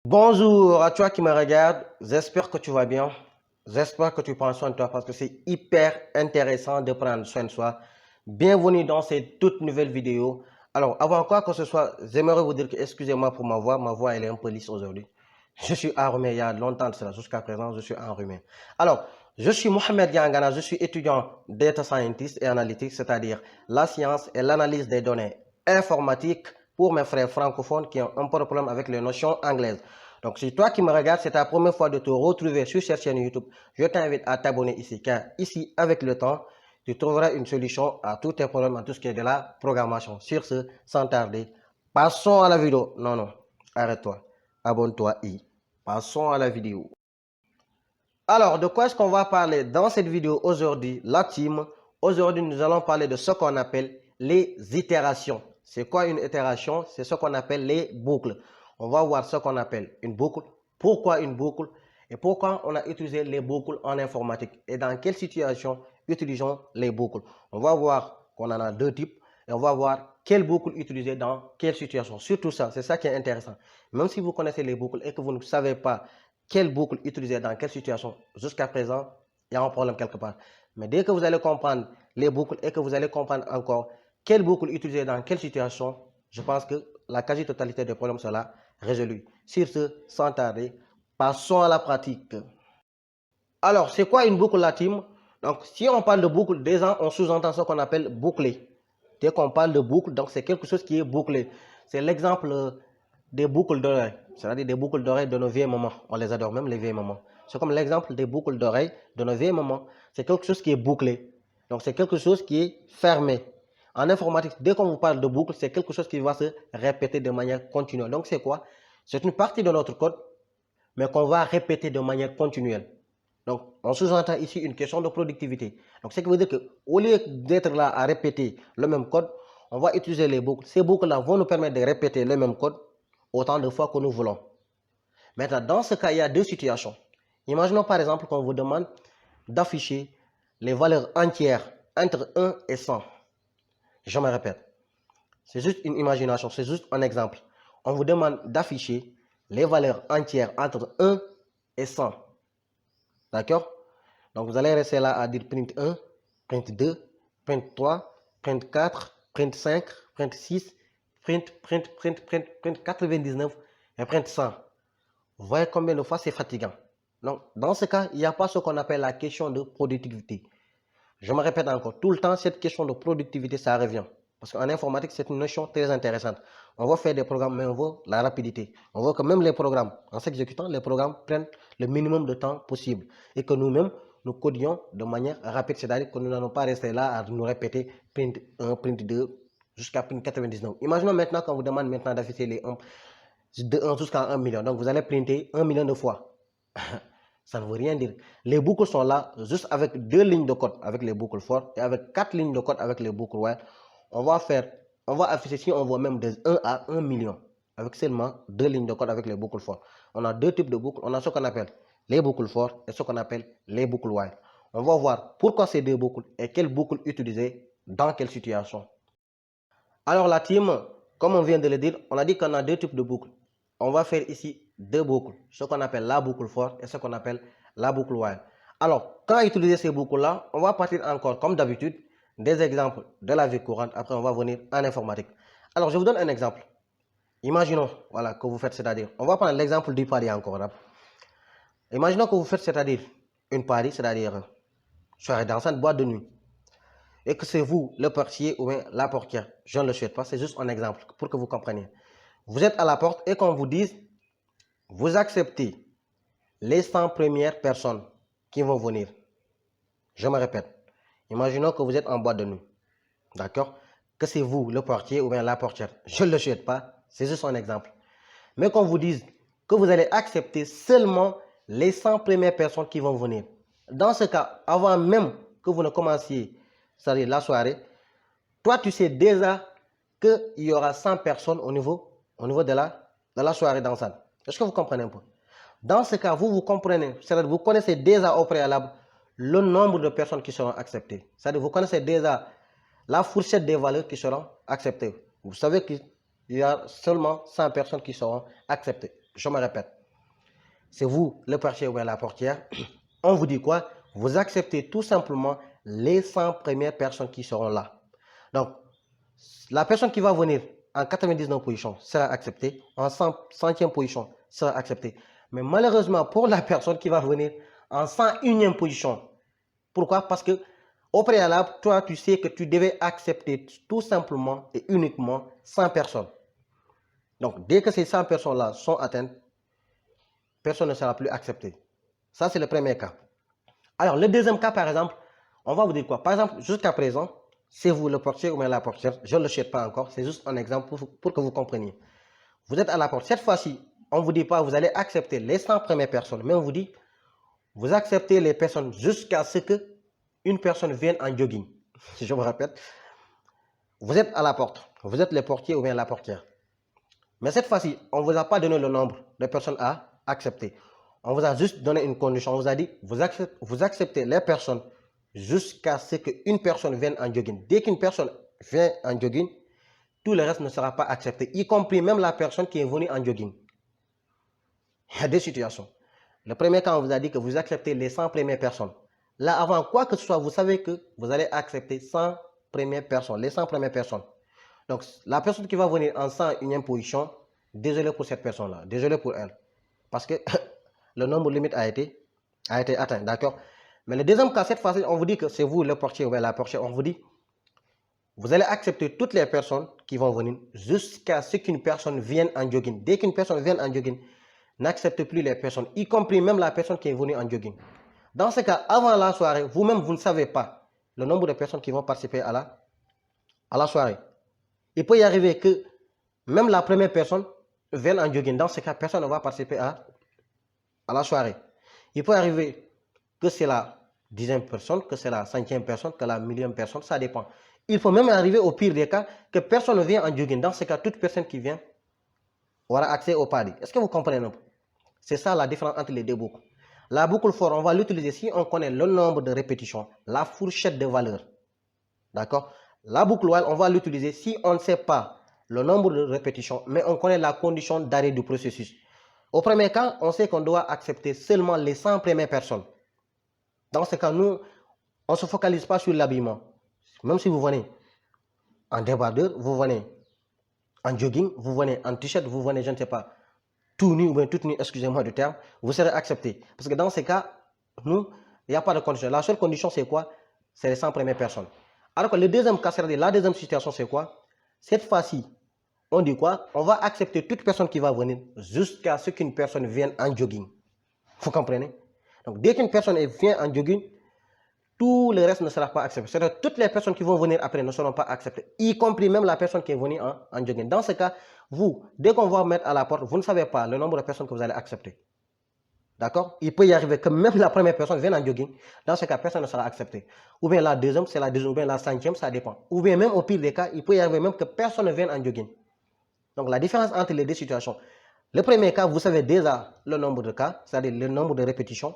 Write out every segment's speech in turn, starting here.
Bonjour à toi qui me regarde, j'espère que tu vas bien, j'espère que tu prends soin de toi parce que c'est hyper intéressant de prendre soin de soi. Bienvenue dans cette toute nouvelle vidéo. Alors avant quoi que ce soit, j'aimerais vous dire que excusez-moi pour ma voix elle est un peu lisse aujourd'hui. Je suis enrhumé il y a longtemps de cela, jusqu'à présent je suis enrhumé. Alors, je suis Mohamed Yangana, je suis étudiant Data Scientist et Analytics, c'est-à-dire la science et l'analyse des données informatiques pour mes frères francophones qui ont un peu de problème avec les notions anglaises. Donc, si toi qui me regardes, c'est ta première fois de te retrouver sur cette chaîne YouTube, je t'invite à t'abonner ici, car ici, avec le temps, tu trouveras une solution à tous tes problèmes, à tout ce qui est de la programmation. Sur ce, sans tarder, passons à la vidéo. Non, arrête-toi, abonne-toi et passons à la vidéo. Alors, de quoi est-ce qu'on va parler dans cette vidéo aujourd'hui, la team? Aujourd'hui, nous allons parler de ce qu'on appelle les itérations. C'est quoi une itération? C'est ce qu'on appelle les boucles. On va voir ce qu'on appelle une boucle, pourquoi une boucle et pourquoi on a utilisé les boucles en informatique et dans quelle situation utilisons les boucles. On va voir qu'on en a deux types et on va voir quelle boucle utiliser dans quelle situation. Surtout ça, c'est ça qui est intéressant. Même si vous connaissez les boucles et que vous ne savez pas quelle boucle utiliser dans quelle situation, jusqu'à présent, il y a un problème quelque part. Mais dès que vous allez comprendre les boucles et que vous allez comprendre encore quelle boucle utiliser dans quelle situation, je pense que la quasi-totalité des problèmes sera résolue. Sur ce, sans tarder, passons à la pratique. Alors, c'est quoi une boucle, la team? Donc, si on parle de boucle, déjà, on sous-entend ce qu'on appelle bouclé. Dès qu'on parle de boucle, donc c'est quelque chose qui est bouclé. C'est l'exemple des boucles d'oreilles, c'est-à-dire des boucles d'oreilles de nos vieilles mamans. On les adore, même les vieilles mamans. C'est comme l'exemple des boucles d'oreilles de nos vieilles mamans. C'est quelque chose qui est bouclé. Donc, c'est quelque chose qui est fermé. En informatique, dès qu'on vous parle de boucle, c'est quelque chose qui va se répéter de manière continue. Donc, c'est quoi? C'est une partie de notre code, mais qu'on va répéter de manière continuelle. Donc, on sous-entend ici une question de productivité. Donc, ce qui veut dire qu'au lieu d'être là à répéter le même code, on va utiliser les boucles. Ces boucles-là vont nous permettre de répéter le même code autant de fois que nous voulons. Maintenant, dans ce cas, il y a deux situations. Imaginons par exemple qu'on vous demande d'afficher les valeurs entières entre 1 et 100. Je me répète. C'est juste une imagination, c'est juste un exemple. On vous demande d'afficher les valeurs entières entre 1 et 100. D'accord? Donc, vous allez rester là à dire print 1, print 2, print 3, print 4, print 5, print 6, print 99 et print 100. Vous voyez combien de fois c'est fatigant. Donc, dans ce cas, il n'y a pas ce qu'on appelle la question de productivité. Je me répète encore, tout le temps, cette question de productivité, ça revient. Parce qu'en informatique, c'est une notion très intéressante. On va faire des programmes, mais on veut la rapidité. On veut que même les programmes, en s'exécutant, les programmes prennent le minimum de temps possible. Et que nous-mêmes, nous codions de manière rapide. C'est-à-dire que nous n'allons pas rester là à nous répéter print 1, print 2, jusqu'à print 99. Imaginons maintenant qu'on vous demande maintenant d'afficher les 1 de 1 jusqu'à 1 million. Donc, vous allez printer 1 million de fois. Ça ne veut rien dire. Les boucles sont là juste avec deux lignes de code avec les boucles for et avec 4 lignes de code avec les boucles while. On va afficher si on voit même de 1 à 1 million avec seulement deux lignes de code avec les boucles for. On a deux types de boucles. On a ce qu'on appelle les boucles for et ce qu'on appelle les boucles while. On va voir pourquoi ces deux boucles et quelles boucles utiliser dans quelle situation. Alors la team, comme on vient de le dire, on a dit qu'on a deux types de boucles. On va faire ici deux boucles, ce qu'on appelle la boucle for et ce qu'on appelle la boucle while. Alors, quand utiliser ces boucles-là, on va partir encore, comme d'habitude, des exemples de la vie courante. Après, on va venir en informatique. Alors, je vous donne un exemple. Imaginons, voilà, que vous faites, c'est-à-dire, on va prendre l'exemple du pari encore. Là. Imaginons que vous faites, c'est-à-dire, une pari, c'est-à-dire, soirée dansante, boîte de nuit. Et que c'est vous, le portier ou bien la portière. Je ne le souhaite pas, c'est juste un exemple pour que vous compreniez. Vous êtes à la porte et qu'on vous dise, vous acceptez les 100 premières personnes qui vont venir. Je me répète. Imaginons que vous êtes en boîte de nuit. D'accord? Que c'est vous, le portier ou bien la portière. Je ne le souhaite pas. C'est juste un exemple. Mais qu'on vous dise que vous allez accepter seulement les 100 premières personnes qui vont venir. Dans ce cas, avant même que vous ne commenciez, c'est-à-dire la soirée, toi, tu sais déjà qu'il y aura 100 personnes au niveau de la soirée dansante. Est-ce que vous comprenez un peu? Dans ce cas, vous comprenez, c'est-à-dire vous connaissez déjà au préalable le nombre de personnes qui seront acceptées. C'est-à-dire vous connaissez déjà la fourchette des valeurs qui seront acceptées. Vous savez qu'il y a seulement 100 personnes qui seront acceptées. Je me répète. c'est vous le portier ou bien la portière, on vous dit quoi? Vous acceptez tout simplement les 100 premières personnes qui seront là. Donc, la personne qui va venir en 99 position sera acceptée, en 100e position sera acceptée. Mais malheureusement, pour la personne qui va venir en 101e position, pourquoi? Parce que au préalable, toi, tu sais que tu devais accepter tout simplement et uniquement 100 personnes. Donc, dès que ces 100 personnes-là sont atteintes, personne ne sera plus accepté. Ça, c'est le premier cas. Alors, le deuxième cas, par exemple, on va vous dire quoi? Par exemple, jusqu'à présent, c'est vous le portier ou bien la portière. Je ne le cherche pas encore. C'est juste un exemple pour que vous compreniez. Vous êtes à la porte. Cette fois-ci, on ne vous dit pas vous allez accepter les 100 premières personnes, mais on vous dit vous acceptez les personnes jusqu'à ce qu'une personne vienne en jogging. Si je me répète, vous êtes à la porte. Vous êtes le portier ou bien la portière. Mais cette fois-ci, on ne vous a pas donné le nombre de personnes à accepter. On vous a juste donné une condition. On vous a dit, vous acceptez les personnes jusqu'à ce qu'une personne vienne en jogging. Dès qu'une personne vient en jogging, tout le reste ne sera pas accepté, y compris même la personne qui est venue en jogging. Il y a deux situations. Le premier cas, on vous a dit que vous acceptez les 100 premières personnes. Là, avant quoi que ce soit, vous savez que vous allez accepter 100 premières personnes, les 100 premières personnes. Donc, la personne qui va venir en 101e position, désolé pour cette personne-là, désolé pour elle. Parce que le nombre limite a été atteint, d'accord? Mais le deuxième cas, cette fois-ci, on vous dit que c'est vous le portier ou la portière. On vous dit, vous allez accepter toutes les personnes qui vont venir jusqu'à ce qu'une personne vienne en jogging. Dès qu'une personne vient en jogging, n'acceptez plus les personnes, y compris même la personne qui est venue en jogging. Dans ce cas, avant la soirée, vous-même, vous ne savez pas le nombre de personnes qui vont participer à la soirée. Il peut y arriver que même la première personne vienne en jogging. Dans ce cas, personne ne va participer à la soirée. Il peut arriver que c'est la 10e personne, que c'est la 5e personne, que la 1000e personne, ça dépend. Il faut même arriver au pire des cas que personne ne vient en jogging. Dans ce cas, toute personne qui vient aura accès au pari. Est-ce que vous comprenez un peu? C'est ça la différence entre les deux boucles. La boucle for, on va l'utiliser si on connaît le nombre de répétitions, la fourchette de valeurs. D'accord? La boucle while, on va l'utiliser si on ne sait pas le nombre de répétitions, mais on connaît la condition d'arrêt du processus. Au premier cas, on sait qu'on doit accepter seulement les 100 premières personnes. Dans ce cas, nous, on ne se focalise pas sur l'habillement. Même si vous venez en débardeur, vous venez en jogging, vous venez en t-shirt, vous venez, je ne sais pas, tout nu ou bien toute nue, excusez-moi du terme, vous serez accepté. Parce que dans ces cas, nous, il n'y a pas de condition. La seule condition, c'est quoi? C'est les 100 premières personnes. Alors que le deuxième cas, c'est-à-dire la deuxième situation, c'est quoi? Cette fois-ci, on dit quoi? On va accepter toute personne qui va venir jusqu'à ce qu'une personne vienne en jogging. Vous comprenez? Donc, dès qu'une personne vient en jogging, tout le reste ne sera pas accepté. C'est-à-dire toutes les personnes qui vont venir après ne seront pas acceptées, y compris même la personne qui est venue en jogging. Dans ce cas, vous, dès qu'on va mettre à la porte, vous ne savez pas le nombre de personnes que vous allez accepter. D'accord? Il peut y arriver que même la première personne vienne en jogging. Dans ce cas, personne ne sera accepté. Ou bien la deuxième, c'est la deuxième, ou bien la 5e, ça dépend. Ou bien même au pire des cas, il peut y arriver même que personne ne vienne en jogging. Donc la différence entre les deux situations. Le premier cas, vous savez déjà le nombre de cas, c'est-à-dire le nombre de répétitions.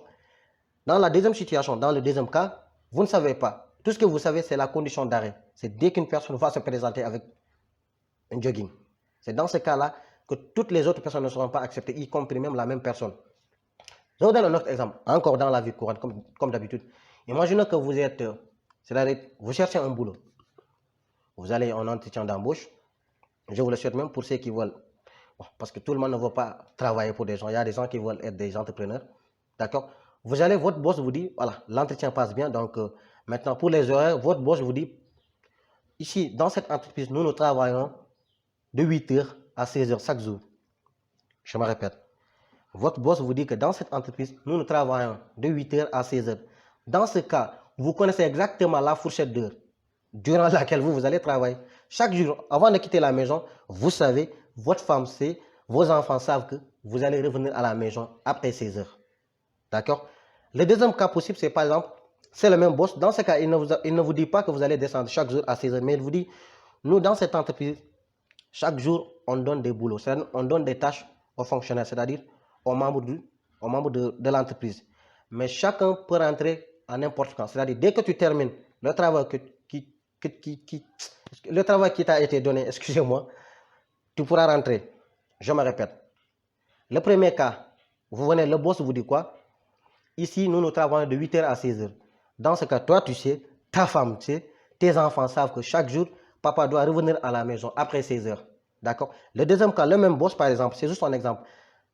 Dans la deuxième situation, dans le deuxième cas, vous ne savez pas. Tout ce que vous savez, c'est la condition d'arrêt. C'est dès qu'une personne va se présenter avec un jogging. C'est dans ce cas-là que toutes les autres personnes ne seront pas acceptées, y compris même la même personne. Je vous donne un autre exemple, encore dans la vie courante, comme d'habitude. Imaginez que vous êtes, c'est-à-dire vous cherchez un boulot. Vous allez en entretien d'embauche. Je vous le souhaite même pour ceux qui veulent, parce que tout le monde ne veut pas travailler pour des gens. Il y a des gens qui veulent être des entrepreneurs. D'accord? Vous allez, votre boss vous dit, voilà, l'entretien passe bien. Donc, maintenant, pour les horaires, votre boss vous dit, ici, dans cette entreprise, nous travaillons de 8h à 16h chaque jour. Je me répète. Votre boss vous dit que dans cette entreprise, nous travaillons de 8h à 16h. Dans ce cas, vous connaissez exactement la fourchette d'heure durant laquelle vous allez travailler. Chaque jour, avant de quitter la maison, vous savez, votre femme sait, vos enfants savent que vous allez revenir à la maison après 16h. D'accord? Le deuxième cas possible, c'est par exemple, c'est le même boss. Dans ce cas, il ne vous dit pas que vous allez descendre chaque jour à 16h, mais il vous dit, nous, dans cette entreprise, chaque jour, on donne des boulots, on donne des tâches aux fonctionnaires, c'est-à-dire aux membres de l'entreprise. Mais chacun peut rentrer à n'importe quand. C'est-à-dire, dès que tu termines le travail le travail qui t'a été donné, excusez-moi, tu pourras rentrer. Je me répète. Le premier cas, Vous venez, le boss vous dit quoi? Ici, nous travaillons de 8h à 16h. Dans ce cas, toi, tu sais, ta femme, tu sais, tes enfants savent que chaque jour, papa doit revenir à la maison après 16h. D'accord? Le deuxième cas, le même boss, par exemple, c'est juste un exemple.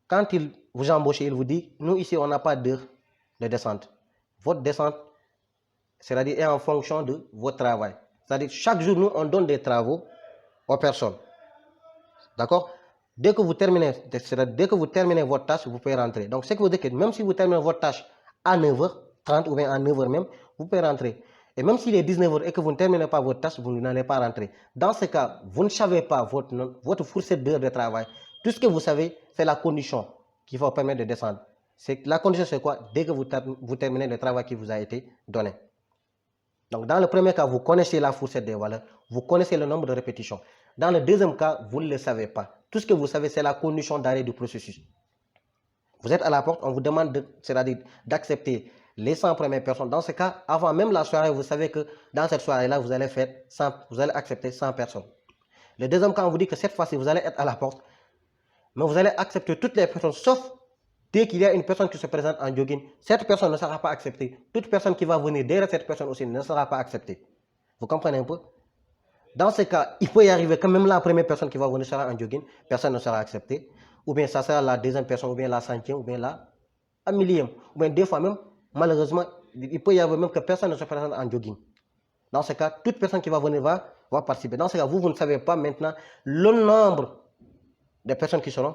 Quand il vous embauche, il vous dit, nous ici, on n'a pas d'heure de descente. Votre descente, c'est-à-dire, est en fonction de votre travail. C'est-à-dire, chaque jour, nous, on donne des travaux aux personnes. D'accord? Dès que vous terminez, dès que vous terminez votre tâche, vous pouvez rentrer. Donc, ce qui veut dire que même si vous terminez votre tâche à 9h30 ou bien à 9h même, vous pouvez rentrer. Et même s'il est 19h et que vous ne terminez pas votre tâche, vous n'allez pas rentrer. Dans ce cas, vous ne savez pas votre fourchette d'heures de travail. Tout ce que vous savez, c'est la condition qui va vous permettre de descendre. La condition, c'est quoi? Dès que vous terminez le travail qui vous a été donné. Donc, dans le premier cas, vous connaissez la fourchette des valeurs, vous connaissez le nombre de répétitions. Dans le deuxième cas, vous ne le savez pas. Tout ce que vous savez, c'est la condition d'arrêt du processus. Vous êtes à la porte, on vous demande d'accepter les 100 premières personnes. Dans ce cas, avant même la soirée, vous savez que dans cette soirée-là, vous allez accepter 100 personnes. Le deuxième cas, on vous dit que cette fois-ci, vous allez être à la porte, mais vous allez accepter toutes les personnes, sauf dès qu'il y a une personne qui se présente en jogging, cette personne ne sera pas acceptée. Toute personne qui va venir derrière cette personne aussi ne sera pas acceptée. Vous comprenez un peu? Dans ce cas, il peut y arriver que même la première personne qui va venir sera en jogging, personne ne sera acceptée. Ou bien ça sera la deuxième personne, ou bien la centième, ou bien la millième. Ou bien des fois même, malheureusement, il peut y avoir même que personne ne se présente en jogging. Dans ce cas, toute personne qui va venir va participer. Dans ce cas, vous ne savez pas maintenant le nombre de personnes qui seront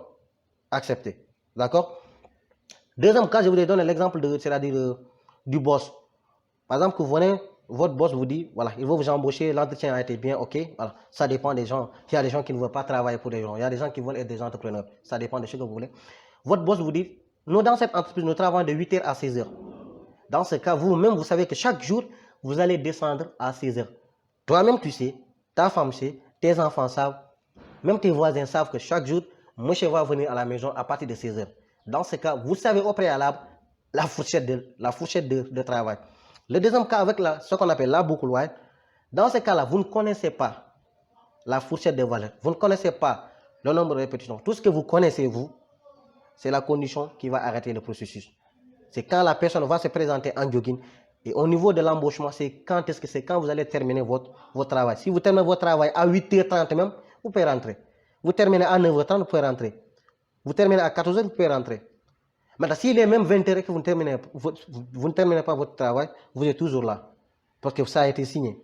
acceptées. D'accord? Deuxième cas, je vous donne l'exemple du boss. Par exemple, que vous venez, votre boss vous dit, voilà, il va vous embaucher, l'entretien a été bien, ok, voilà, ça dépend des gens. Il y a des gens qui ne veulent pas travailler pour des gens, il y a des gens qui veulent être des entrepreneurs, ça dépend de ce que vous voulez. Votre boss vous dit, nous dans cette entreprise, nous travaillons de 8h à 16h. Dans ce cas, vous-même, vous savez que chaque jour, vous allez descendre à 16h. Toi-même, tu sais, ta femme sait, tes enfants savent, même tes voisins savent que chaque jour, monsieur va venir à la maison à partir de 16h. Dans ce cas, vous savez au préalable la fourchette de travail. Le deuxième cas avec ce qu'on appelle la boucle white, dans ce cas-là, vous ne connaissez pas la fourchette de valeur. Vous ne connaissez pas le nombre de répétitions. Tout ce que vous connaissez, vous, c'est la condition qui va arrêter le processus. C'est quand la personne va se présenter en jogging. Et au niveau de l'embauchement, c'est quand vous allez terminer votre travail. Si vous terminez votre travail à 8h30 même, vous pouvez rentrer. Vous terminez à 9h30, vous pouvez rentrer. Vous terminez à 14h, vous pouvez rentrer. Maintenant, s'il est même 20h et que vous ne terminez pas votre travail, vous êtes toujours là. Parce que ça a été signé.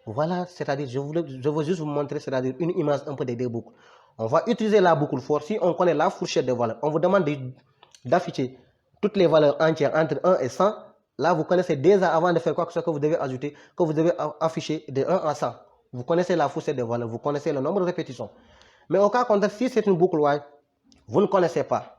Voilà, c'est-à-dire, je veux juste vous montrer, c'est-à-dire une image un peu des deux boucles. On va utiliser la boucle forte. Si on connaît la fourchette de valeurs, on vous demande d'afficher toutes les valeurs entières entre 1 et 100. Là, vous connaissez déjà avant de faire quoi que ce soit que vous devez ajouter, que vous devez afficher de 1 à 100. Vous connaissez la fourchette de valeurs, vous connaissez le nombre de répétitions. Mais au cas contraire, si c'est une boucle white, vous ne connaissez pas.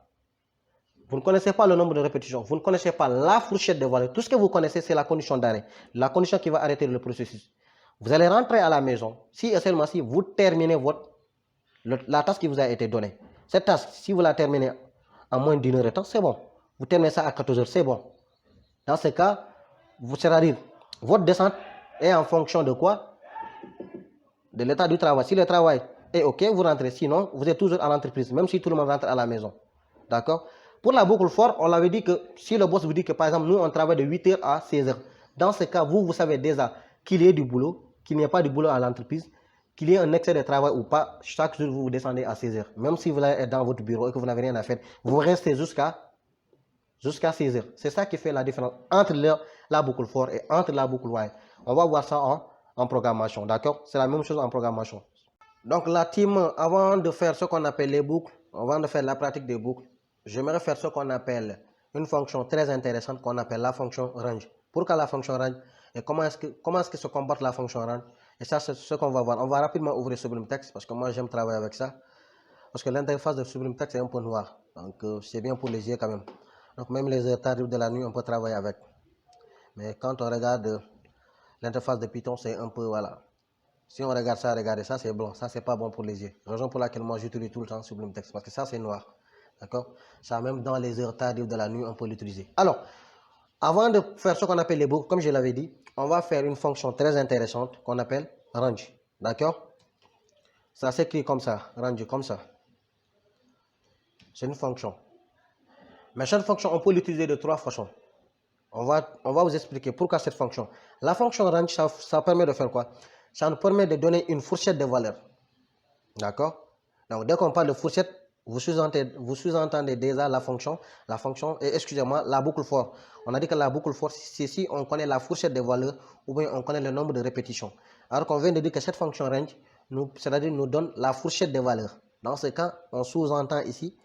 Vous ne connaissez pas le nombre de répétitions, vous ne connaissez pas la fourchette de valeurs. Tout ce que vous connaissez, c'est la condition d'arrêt, la condition qui va arrêter le processus. Vous allez rentrer à la maison si et seulement si vous terminez la tâche qui vous a été donnée. Cette tâche, si vous la terminez en moins d'une heure de temps, c'est bon. Vous terminez ça à 14h, c'est bon. Dans ce cas, c'est-à-dire, votre descente est en fonction de quoi? De l'état du travail. Si le travail est OK, vous rentrez. Sinon, vous êtes toujours à l'entreprise, même si tout le monde rentre à la maison. D'accord? Pour la boucle forte, on l'avait dit que si le boss vous dit que par exemple, nous, on travaille de 8h à 16h. Dans ce cas, vous savez déjà qu'il y ait du boulot, qu'il n'y ait pas de boulot à l'entreprise, qu'il y ait un excès de travail ou pas. Chaque jour, vous descendez à 16h. Même si vous êtes dans votre bureau et que vous n'avez rien à faire, vous restez jusqu'à 16h. C'est ça qui fait la différence entre la boucle forte et entre la boucle white. On va voir ça en programmation. D'accord? C'est la même chose en programmation. Donc la team, avant de faire ce qu'on appelle les boucles, avant de faire la pratique des boucles, j'aimerais faire ce qu'on appelle une fonction très intéressante qu'on appelle la fonction range. Pourquoi la fonction range et comment est-ce que se comporte la fonction range? Et ça, c'est ce qu'on va voir. On va rapidement ouvrir Sublime Text parce que moi, j'aime travailler avec ça. Parce que l'interface de Sublime Text est un peu noire. Donc, c'est bien pour les yeux quand même. Donc, même les heures tardives de la nuit, on peut travailler avec. Mais quand on regarde l'interface de Python, c'est un peu, voilà. Si on regarde ça, c'est blanc. Ça, c'est pas bon pour les yeux. Raison pour laquelle moi, j'utilise tout le temps Sublime Text. Parce que ça, c'est noir. D'accord? Ça, même dans les heures tardives de la nuit, on peut l'utiliser. Alors, avant de faire ce qu'on appelle les boucles, comme je l'avais dit, on va faire une fonction très intéressante qu'on appelle range. D'accord? Ça s'écrit comme ça, range comme ça. C'est une fonction. Mais cette fonction, on peut l'utiliser de trois façons. On va vous expliquer pourquoi cette fonction. La fonction range, ça permet de faire quoi? Ça nous permet de donner une fourchette de valeurs. D'accord? Donc, dès qu'on parle de fourchette, vous sous-entendez déjà la fonction, excusez-moi, la boucle for. On a dit que la boucle for, c'est si on connaît la fourchette de valeurs ou bien on connaît le nombre de répétitions. Alors qu'on vient de dire que cette fonction range, c'est-à-dire nous donne la fourchette de valeurs. Dans ce cas, on sous-entend ici,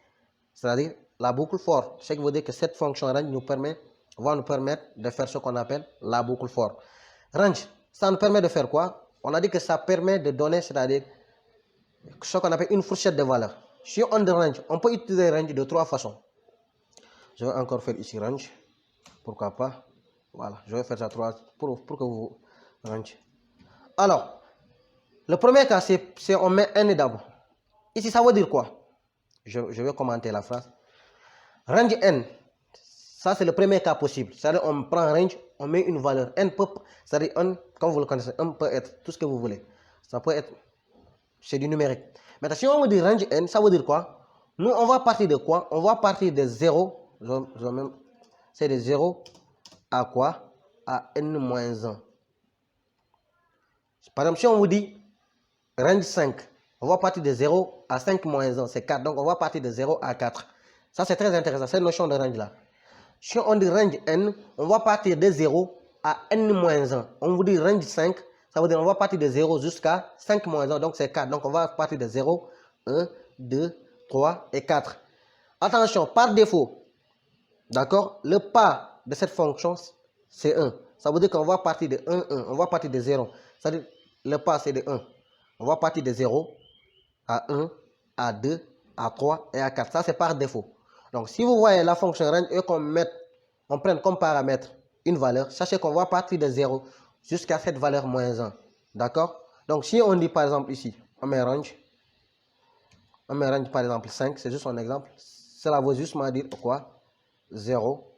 c'est-à-dire la boucle for. Ce qui veut dire que cette fonction range va nous permettre de faire ce qu'on appelle la boucle for. Range, ça nous permet de faire quoi? On a dit que ça permet de donner, c'est-à-dire ce qu'on appelle une fourchette de valeurs. Si on dit range, on peut utiliser range de trois façons. Je vais encore faire ici range. Pourquoi pas? Voilà, je vais faire ça pour que vous range. Alors, le premier cas, c'est on met n d'abord. Ici, ça veut dire quoi? Je vais commenter la phrase. Range n, ça c'est le premier cas possible. C'est-à-dire on prend range, on met une valeur. N peut, c'est-à-dire n, comme vous le connaissez, n peut être tout ce que vous voulez. Ça peut être, c'est du numérique. Maintenant, si on veut dire range n, ça veut dire quoi? Nous, on va partir de quoi? On va partir de 0. C'est de 0 à quoi? À n-1. Par exemple, si on vous dit range 5, on va partir de 0 à 5 moins 1, c'est 4. Donc, on va partir de 0 à 4. Ça, c'est très intéressant, cette notion de range-là. Si on dit range n, on va partir de 0 à n-1. On vous dit range 5, ça veut dire on va partir de 0 jusqu'à 5 moins 1, donc c'est 4. Donc, on va partir de 0, 1, 2, 3 et 4. Attention, par défaut, d'accord, le pas de cette fonction, c'est 1. Ça veut dire qu'on va partir de 1, 1. On va partir de 0. C'est-à-dire, le pas, c'est de 1. On va partir de 0 à 1, à 2, à 3 et à 4. Ça, c'est par défaut. Donc, si vous voyez la fonction range et qu'on prenne comme paramètre une valeur, sachez qu'on va partir de 0 jusqu'à cette valeur moins 1. D'accord? Donc, si on dit par exemple ici, on met range par exemple 5, c'est juste un exemple. Cela veut justement dire quoi? 0,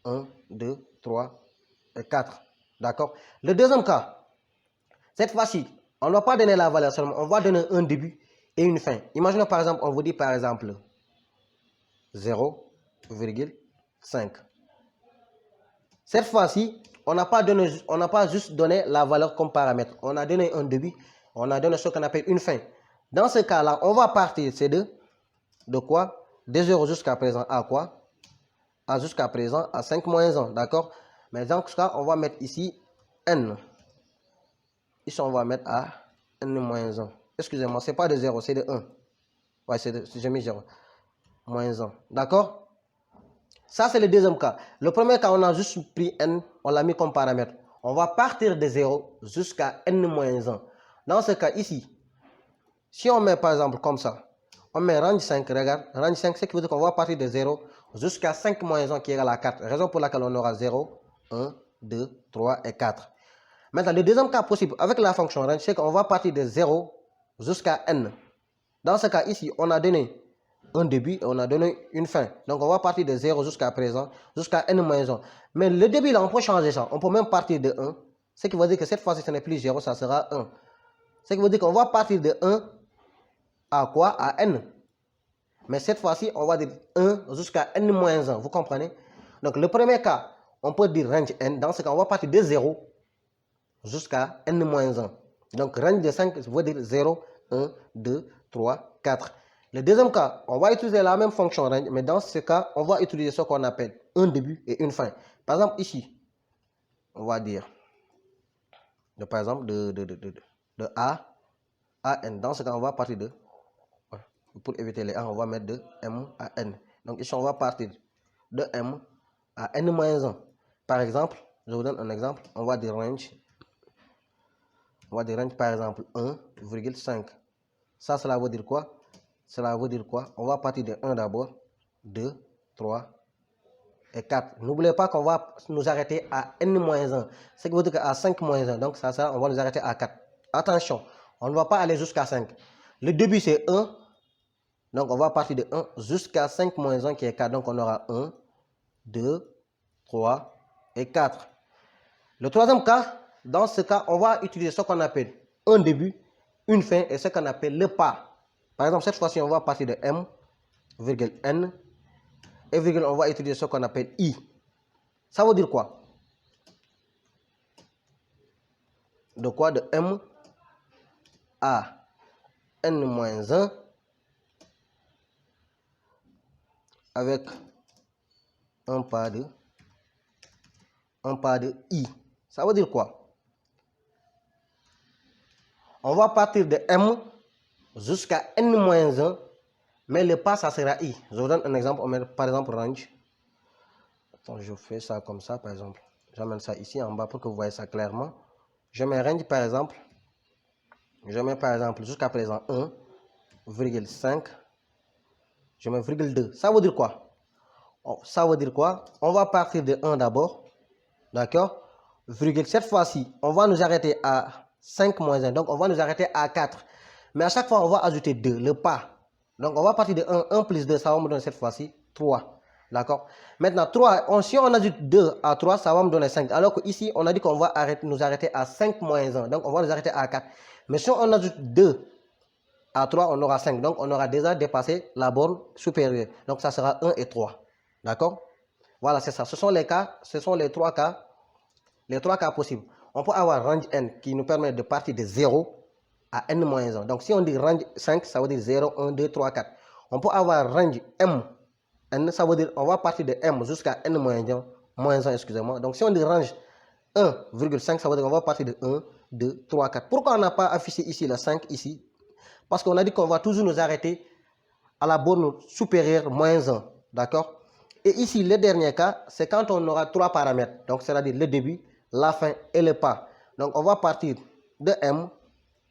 1, 2, 3 et 4. D'accord? Le deuxième cas, cette fois-ci, on ne va pas donner la valeur seulement, on va donner un début et une fin. Imaginons par exemple, on vous dit par exemple 0,5. Cette fois-ci, on n'a pas juste donné la valeur comme paramètre. On a donné un début, on a donné ce qu'on appelle une fin. Dans ce cas-là, on va partir, c'est de quoi? De 0 jusqu'à présent à quoi? Jusqu'à présent à 5 moins 1, d'accord? Mais dans ce cas, on va mettre ici n. Ici, on va mettre à n moins 1. Excusez-moi, ce n'est pas de 0, c'est de 1. Ouais, j'ai mis 0. Moins 1. D'accord? Ça, c'est le deuxième cas. Le premier cas, on a juste pris n, on l'a mis comme paramètre. On va partir de 0 jusqu'à n moins 1. Dans ce cas ici, si on met par exemple comme ça, on met range 5, regarde, range 5, ce qui veut dire qu'on va partir de 0 jusqu'à 5 moins 1 qui est égal à 4. Raison pour laquelle on aura 0, 1, 2, 3 et 4. Maintenant, le deuxième cas possible avec la fonction range, c'est qu'on va partir de 0 jusqu'à n. Dans ce cas ici, on a donné un début et on a donné une fin. Donc, on va partir de 0 jusqu'à présent, jusqu'à n-1. Mais le début, là, on peut changer ça. On peut même partir de 1. Ce qui veut dire que cette fois-ci, ce n'est plus 0, ça sera 1. Ce qui veut dire qu'on va partir de 1 à quoi? À n. Mais cette fois-ci, on va dire 1 jusqu'à n-1. Vous comprenez? Donc, le premier cas, on peut dire range n. Dans ce cas, on va partir de 0 jusqu'à n-1. Donc, range de 5 veut dire 0, 1, 2, 3, 4. Le deuxième cas, on va utiliser la même fonction range, mais dans ce cas, on va utiliser ce qu'on appelle un début et une fin. Par exemple, ici, on va dire, par exemple, de A à N. Dans ce cas, on va partir de, pour éviter les A, on va mettre de M à N. Donc ici, on va partir de M à N-1. Par exemple, je vous donne un exemple, on va dire range. On va dire range par exemple 1,5. Ça, cela veut dire quoi? Cela veut dire quoi? On va partir de 1 d'abord, 2, 3 et 4. N'oubliez pas qu'on va nous arrêter à n-1. Ce qui veut dire qu'à 5-1. Donc, ça, on va nous arrêter à 4. Attention, on ne va pas aller jusqu'à 5. Le début, c'est 1. Donc, on va partir de 1 jusqu'à 5-1 qui est 4. Donc, on aura 1, 2, 3 et 4. Le troisième cas, dans ce cas, on va utiliser ce qu'on appelle un début, une fin et ce qu'on appelle le pas. Par exemple, cette fois-ci, on va partir de m, n. et virgule, on va utiliser ce qu'on appelle I. Ça veut dire quoi? De quoi? De M à N-1 avec un pas de I. Ça veut dire quoi? On va partir de M jusqu'à N-1, mais le pas, ça sera I. Je vous donne un exemple. On met par exemple range. Attends, je fais ça comme ça, par exemple. J'amène ça ici en bas pour que vous voyez ça clairement. Je mets range, par exemple. Je mets par exemple jusqu'à présent 1,5. Je mets virgule 2. Ça veut dire quoi? Ça veut dire quoi? On va partir de 1 d'abord. D'accord? Virgule. Cette fois-ci, on va nous arrêter à 5 moins 1. Donc, on va nous arrêter à 4. Mais à chaque fois, on va ajouter 2, le pas. Donc, on va partir de 1. 1 plus 2, ça va me donner cette fois-ci 3. D'accord? Maintenant, 3, si on ajoute 2 à 3, ça va me donner 5. Alors qu'ici, on a dit qu'on va nous arrêter à 5 moins 1. Donc, on va nous arrêter à 4. Mais si on ajoute 2 à 3, on aura 5. Donc, on aura déjà dépassé la borne supérieure. Donc, ça sera 1 et 3. D'accord? Voilà, c'est ça. Ce sont les cas, ce sont les trois cas possibles. On peut avoir range n qui nous permet de partir de 0 à n-1. Donc, si on dit range 5, ça veut dire 0, 1, 2, 3, 4. On peut avoir range m, n, ça veut dire on va partir de m jusqu'à n-1, excusez-moi. Donc, si on dit range 1,5, ça veut dire on va partir de 1, 2, 3, 4. Pourquoi on n'a pas affiché ici le 5 ici? Parce qu'on a dit qu'on va toujours nous arrêter à la borne supérieure moins 1. D'accord? Et ici, le dernier cas, c'est quand on aura 3 paramètres. Donc, c'est-à-dire le début, la fin et le pas. Donc, on va partir de M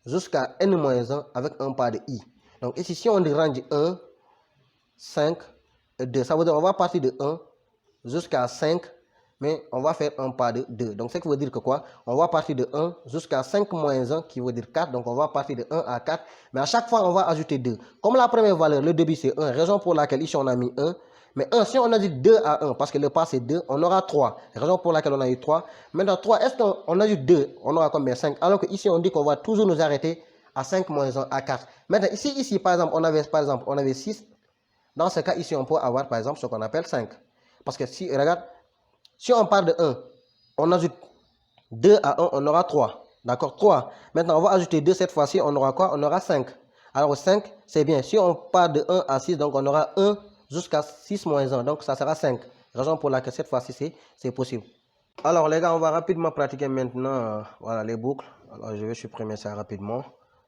jusqu'à N-1 avec un pas de I. Donc, ici, si on dit range 1, 5 et 2, ça veut dire qu'on va partir de 1 jusqu'à 5, mais on va faire un pas de 2. Donc, ce qui veut dire que quoi? On va partir de 1 jusqu'à 5 moins 1, qui veut dire 4. Donc, on va partir de 1 à 4. Mais à chaque fois, on va ajouter 2. Comme la première valeur, le début, c'est 1, raison pour laquelle ici, on a mis 1. Mais 1, si on ajoute 2 à 1, parce que le pas c'est 2, on aura 3. Raison pour laquelle on a eu 3. Maintenant, 3, est-ce qu'on ajoute 2? On aura combien? 5. Alors qu'ici, on dit qu'on va toujours nous arrêter à 5 moins 1 à 4. Maintenant, ici par exemple, on avait 6. Dans ce cas, ici, on peut avoir, par exemple, ce qu'on appelle 5. Parce que si, regarde, si on part de 1, on ajoute 2 à 1, on aura 3. D'accord? 3. Maintenant, on va ajouter 2 cette fois-ci, on aura quoi? On aura 5. Alors, 5, c'est bien. Si on part de 1 à 6, donc on aura 1 jusqu'à 6 moins 1. Donc, ça sera 5. Raison pour laquelle cette fois-ci, c'est possible. Alors, les gars, on va rapidement pratiquer maintenant voilà, les boucles. Alors, je vais supprimer ça rapidement.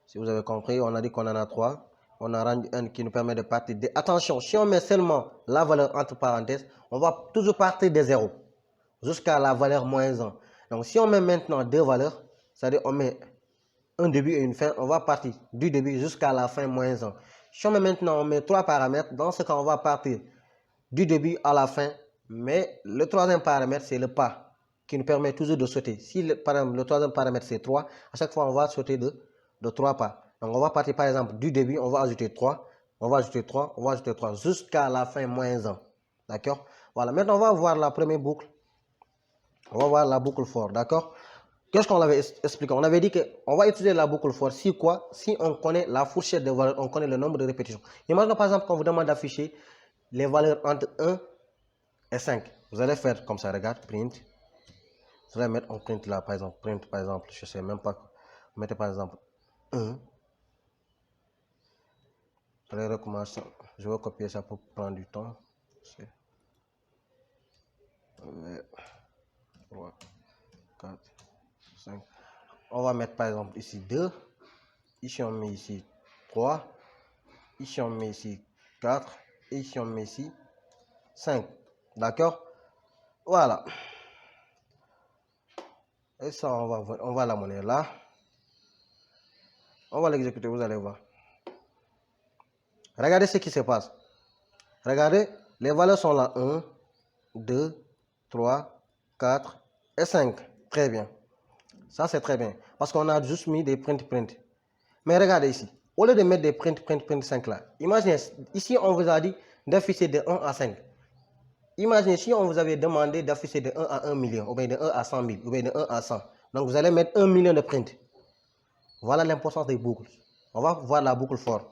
Si vous avez compris, on a dit qu'on en a 3. On a range 1 qui nous permet de partir de... Attention, si on met seulement la valeur entre parenthèses, on va toujours partir de 0 jusqu'à la valeur moins 1. Donc, si on met maintenant deux valeurs, c'est-à-dire on met un début et une fin, on va partir du début jusqu'à la fin moins 1. Si on met maintenant, on met 3 paramètres, dans ce cas, on va partir du début à la fin, mais le troisième paramètre, c'est le pas, qui nous permet toujours de sauter. Si le troisième paramètre, c'est 3, à chaque fois, on va sauter de 3 pas. Donc, on va partir, par exemple, du début, on va ajouter 3, on va ajouter 3, on va ajouter 3, jusqu'à la fin moins 1. D'accord? Voilà, maintenant, on va voir la première boucle. On va voir la boucle for, d'accord? Qu'est-ce qu'on avait expliqué? On avait dit qu'on va utiliser la boucle for si quoi? Si on connaît la fourchette de valeurs, on connaît le nombre de répétitions. Imaginons par exemple qu'on vous demande d'afficher les valeurs entre 1 et 5. Vous allez faire comme ça, regarde, print. Vous allez mettre en print là, par exemple, print par exemple, je ne sais même pas. Vous mettez par exemple 1. Je vais recommencer. Je vais copier ça pour prendre du temps. 3, 4, 5. On va mettre par exemple ici 2. Ici on met ici 3. Ici on met ici 4. Et ici on met ici 5. D'accord? Voilà. Et ça on va l'amener là. On va l'exécuter, vous allez voir. Regardez ce qui se passe. Regardez, les valeurs sont là. 1, 2, 3, 4 et 5. Très bien. Ça, c'est très bien. Parce qu'on a juste mis des print. Mais regardez ici. Au lieu de mettre des print 5 là, imaginez, ici, on vous a dit d'afficher de 1 à 5. Imaginez si on vous avait demandé d'afficher de 1 à 1 million, ou bien de 1 à 100 000, ou bien de 1 à 100. Donc, vous allez mettre 1 million de print. Voilà l'importance des boucles. On va voir la boucle for.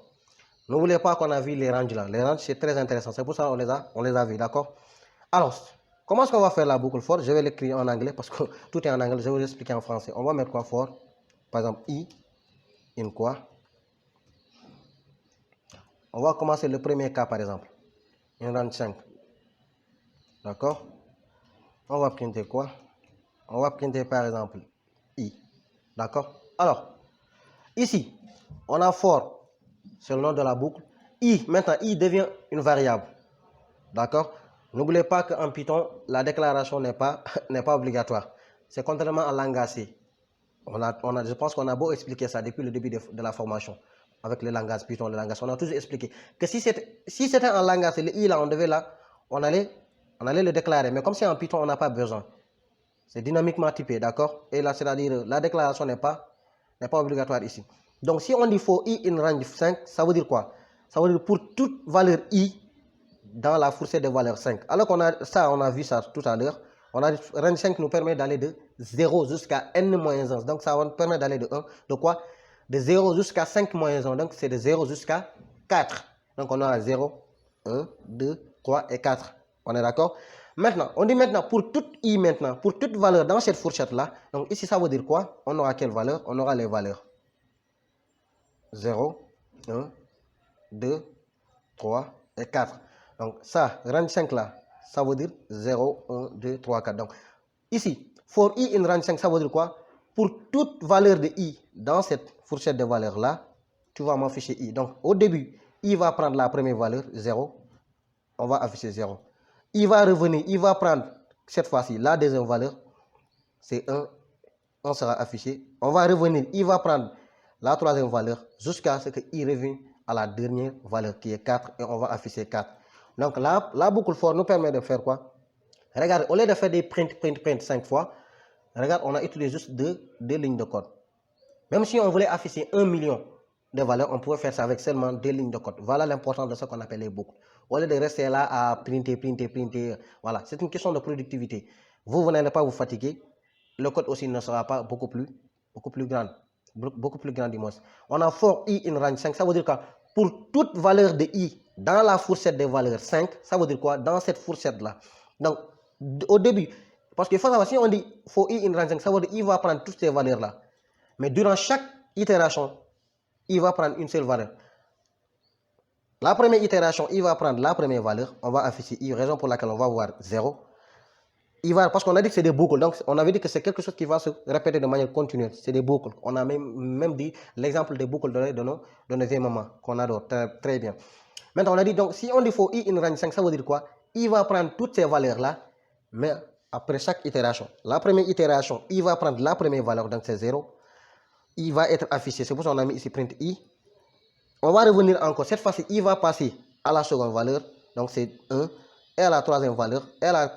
N'oubliez pas qu'on a vu les ranges là. Les ranges, c'est très intéressant. C'est pour ça qu'on les a vus, d'accord? Alors, comment est-ce qu'on va faire la boucle for? Je vais l'écrire en anglais parce que tout est en anglais. Je vais vous expliquer en français. On va mettre quoi for? Par exemple, i in quoi? On va commencer le premier cas, par exemple. In range 5. D'accord? On va printer quoi? On va printer par exemple i. D'accord? Alors, ici, on a for, c'est le nom de la boucle. I, maintenant, i devient une variable. D'accord? N'oubliez pas qu'en Python, la déclaration n'est pas obligatoire. C'est contrairement à langage C. Je pense qu'on a beau expliquer ça depuis le début de la formation. Avec le langage Python, le langage. On a toujours expliqué que si c'était en langage C, le i là, on allait le déclarer. Mais comme c'est en Python, on n'a pas besoin. C'est dynamiquement typé, d'accord? Et là, c'est-à-dire, la déclaration n'est pas obligatoire ici. Donc, si on dit for i in range 5, ça veut dire quoi? Ça veut dire pour toute valeur i dans la fourchette de valeur 5. Alors qu'on a vu ça tout à l'heure. Range 5 nous permet d'aller de 0 jusqu'à n-1. Donc, ça nous permet d'aller de 1, de quoi? De 0 jusqu'à 5-1. Donc, c'est de 0 jusqu'à 4. Donc, on a 0, 1, 2, 3 et 4. On est d'accord? Maintenant, on dit maintenant pour toute i maintenant, pour toute valeur dans cette fourchette-là. Donc, ici, ça veut dire quoi? On aura quelle valeur? On aura les valeurs 0, 1, 2, 3 et 4. Donc, ça, range 5 là, ça veut dire 0, 1, 2, 3, 4. Donc, ici, for i in range 5, ça veut dire quoi? Pour toute valeur de i dans cette fourchette de valeurs là, tu vas m'afficher i. Donc, au début, i va prendre la première valeur, 0. On va afficher 0. Il va revenir, il va prendre cette fois-ci la deuxième valeur, c'est 1. On sera affiché. On va revenir, il va prendre la troisième valeur jusqu'à ce qu'il revienne à la dernière valeur qui est 4 et on va afficher 4. Donc la boucle for nous permet de faire quoi? Regarde, au lieu de faire des print 5 fois, regarde, on a utilisé juste deux lignes de code. Même si on voulait afficher 1 million de valeurs, on pouvait faire ça avec seulement 2 lignes de code. Voilà l'importance de ce qu'on appelle les boucles. Au lieu de rester là à printer, voilà, c'est une question de productivité. Vous n'allez pas vous fatiguer. Le code aussi ne sera pas beaucoup plus grand du moins. On a for i in range 5, ça veut dire quoi? Pour toute valeur de i dans la fourchette des valeurs 5, ça veut dire quoi? Dans cette fourchette-là. Donc, au début, parce qu'il faut savoir, si on dit for i in range 5, ça veut dire il va prendre toutes ces valeurs-là. Mais durant chaque itération, il va prendre une seule valeur. La première itération, il va prendre la première valeur. On va afficher i, raison pour laquelle on va voir 0. Parce qu'on a dit que c'est des boucles. Donc, on avait dit que c'est quelque chose qui va se répéter de manière continue. C'est des boucles. On a même dit l'exemple des boucles de nos vieilles mamans qu'on adore très bien. Maintenant, on a dit, donc, si on dit for i in range 5, ça veut dire quoi? Il va prendre toutes ces valeurs-là, mais après chaque itération. La première itération, il va prendre la première valeur, donc c'est 0. Il va être affiché. C'est pour ça qu'on a mis ici print i. On va revenir encore. Cette fois-ci, il va passer à la seconde valeur. Donc c'est 1. Et à la troisième valeur. Et à la